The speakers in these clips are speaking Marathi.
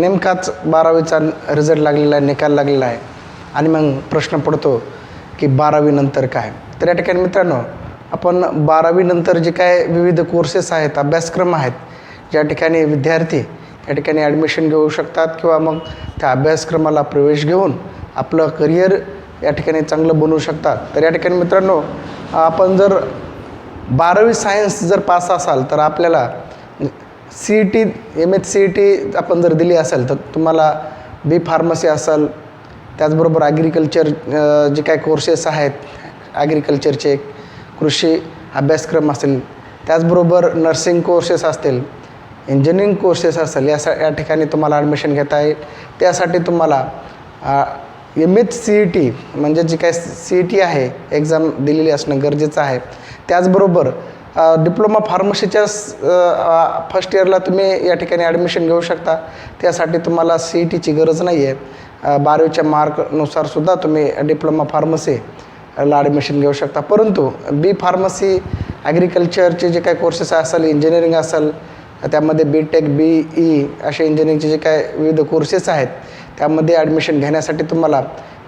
नेमकाच 12वीचा रिझल्ट लागलेला आहे, निकाल लागलेला आहे आणि मग प्रश्न पडतो की 12वी नंतर काय. तर या ठिकाणी मित्रांनो, आपण 12वी नंतर जे काय विविध कोर्सेस आहेत, अभ्यासक्रम आहेत, ज्या ठिकाणी विद्यार्थी या ठिकाणी ॲडमिशन घेऊ शकतात किंवा मग त्या अभ्यासक्रमाला प्रवेश घेऊन आपलं करिअर या ठिकाणी चांगलं बनवू शकतात. तर या ठिकाणी मित्रांनो, आपण जर 12वी सायन्स जर पास असाल तर आपल्याला CET MHCET आपण जर दिली असेल तर तुम्हाला बी फार्मसी असेल, त्याचबरोबर ॲग्रिकल्चर जे काही कोर्सेस आहेत, ॲग्रिकल्चरचे कृषी अभ्यासक्रम असेल, त्याचबरोबर नर्सिंग कोर्सेस असतील, इंजिनिअरिंग कोर्सेस असेल, या ठिकाणी तुम्हाला ॲडमिशन घेता येईल. त्यासाठी तुम्हाला MHCET म्हणजे जी काय CET आहे एक्झाम दिलेली असणं गरजेचं आहे. त्याचबरोबर डिप्लोमा फार्मसीच्या फर्स्ट इयरला तुम्ही या ठिकाणी ॲडमिशन घेऊ शकता. त्यासाठी तुम्हाला CETची गरज नाही आहे. 12वीच्या मार्कनुसारसुद्धा तुम्ही डिप्लोमा फार्मसीला ॲडमिशन घेऊ शकता. परंतु बी फार्मसी, ॲग्रिकल्चरचे जे काही कोर्सेस असेल, इंजिनिअरिंग असेल, त्यामध्ये BTech BE असे इंजिनिअरिंगचे जे काय विविध कोर्सेस आहेत, त्यामध्ये ॲडमिशन घेण्यासाठी तुम्हाला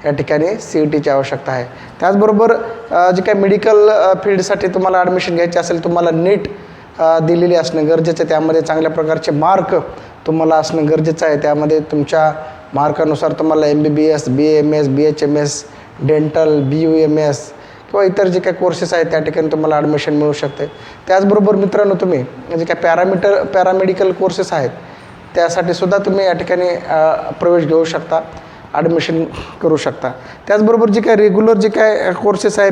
या ठिकाणी CETची आवश्यकता आहे. त्याचबरोबर जे काही मेडिकल फील्डसाठी तुम्हाला ॲडमिशन घ्यायचे असेल, तुम्हाला नीट दिलेली असणं गरजेचं आहे. त्यामध्ये चांगल्या प्रकारचे मार्क तुम्हाला असणं गरजेचं आहे. त्यामध्ये तुमच्या मार्कानुसार तुम्हाला MBBS, BAMS, BHMS, dental, BUMS किंवा इतर जे काही कोर्सेस आहेत त्या ठिकाणी तुम्हाला ॲडमिशन मिळू शकते. त्याचबरोबर मित्रांनो, तुम्ही जे काही पॅरामेडिकल कोर्सेस आहेत त्यासाठी सुद्धा तुम्ही या ठिकाणी प्रवेश घेऊ शकता, ॲडमिशन करू शकता. त्याचबरोबर जे काय रेग्युलर जे काय कोर्सेस आहे,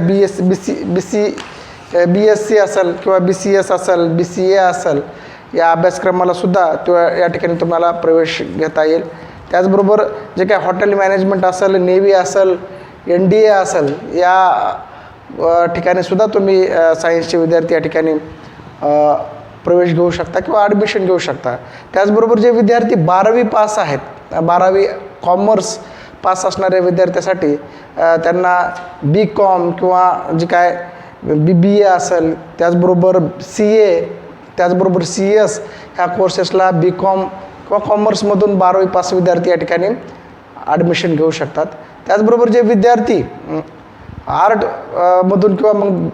BSc असेल किंवा BCS असेल, BCA असेल, या अभ्यासक्रमालासुद्धा या ठिकाणी तुम्हाला प्रवेश घेता येईल. त्याचबरोबर जे काय हॉटेल मॅनेजमेंट असेल, नेव्ही असेल, NDA असेल, या ठिकाणीसुद्धा तुम्ही सायन्सचे विद्यार्थी या ठिकाणी प्रवेश घेऊ शकता किंवा ॲडमिशन घेऊ शकता. त्याचबरोबर जे विद्यार्थी 12वी पास आहेत, 12वी कॉमर्स पास असणाऱ्या विद्यार्थ्यासाठी त्यांना BCom किंवा जे काय BBA असेल, त्याचबरोबर CA, त्याचबरोबर CS ह्या कोर्सेसला BCom किंवा कॉमर्समधून 12वी पास विद्यार्थी या ठिकाणी ॲडमिशन घेऊ शकतात. त्याचबरोबर जे विद्यार्थी आर्टमधून किंवा मग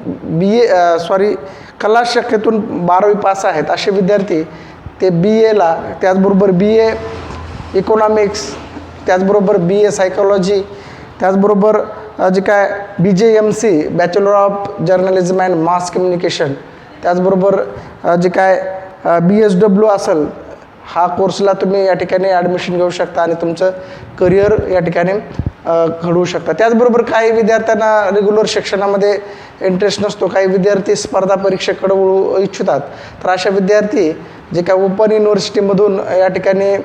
कला शाखेतून 12वी पास आहेत असे विद्यार्थी ते BAला, त्याचबरोबर BA इकॉनॉमिक्स, त्याचबरोबर BA सायकोलॉजी, त्याचबरोबर जे काय BJMC bachelor of journalism and mass communication, त्याचबरोबर जे काय BSW असेल, हा कोर्सला तुम्ही या ठिकाणी ॲडमिशन घेऊ शकता आणि तुमचं करिअर या ठिकाणी घडवू शकता. त्याचबरोबर काही विद्यार्थ्यांना रेग्युलर शिक्षणामध्ये इंटरेस्ट नसतो, काही विद्यार्थी स्पर्धा परीक्षेकडे वळू इच्छितात. तर अशा विद्यार्थी जे काय ओपन युनिव्हर्सिटीमधून या ठिकाणी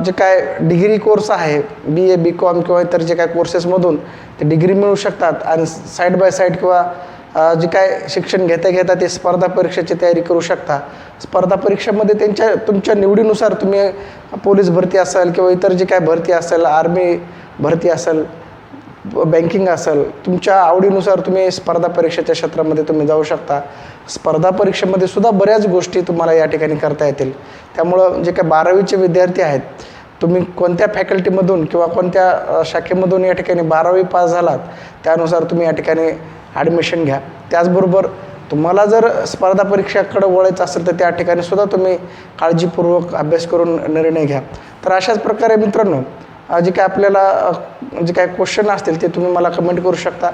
जे काय डिग्री कोर्स आहे, BA BCom किंवा इतर जे काय कोर्सेसमधून ते डिग्री मिळू शकतात आणि साईड बाय साईड किंवा जे काय शिक्षण घेता ते स्पर्धा परीक्षेची तयारी करू शकता. स्पर्धा परीक्षेमध्ये तुमच्या निवडीनुसार तुम्ही पोलीस भरती असेल किंवा इतर जे काय भरती असेल, आर्मी भरती असेल, बँकिंग असेल, तुमच्या आवडीनुसार तुम्ही स्पर्धा परीक्षेच्या क्षेत्रामध्ये तुम्ही जाऊ शकता. स्पर्धा परीक्षेमध्ये सुद्धा बऱ्याच गोष्टी तुम्हाला या ठिकाणी करता येतील. त्यामुळं जे काय 12वीचे विद्यार्थी आहेत, तुम्ही कोणत्या फॅकल्टीमधून किंवा कोणत्या शाखेमधून या ठिकाणी 12वी पास झालात त्यानुसार तुम्ही या ठिकाणी ॲडमिशन घ्या. त्याचबरोबर तुम्हाला जर स्पर्धा परीक्षेकडे वळायचं असेल तर त्या ठिकाणी सुद्धा तुम्ही काळजीपूर्वक अभ्यास करून निर्णय घ्या. तर अशाच प्रकारे मित्रांनो, जे काय आपल्याला जे काय क्वेश्चन असतील ते तुम्ही मला कमेंट करू शकता.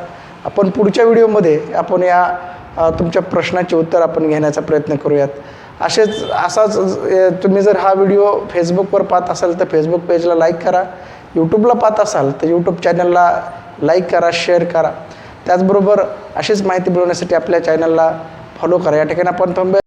आपण पुढच्या व्हिडिओमध्ये आपण या तुमच्या प्रश्नाचे उत्तर आपण घेण्याचा प्रयत्न करूयात. असाच तुम्ही जर हा व्हिडिओ फेसबुकवर पाहत असाल तर फेसबुक पेजला लाईक करा. यूट्यूबला पाहत असाल तर यूट्यूब चॅनलला लाईक करा, शेअर करा. त्याचबरोबर अशीच माहिती मिळवण्यासाठी आपल्या चॅनलला फॉलो करा. या ठिकाणी आपण थांबूया.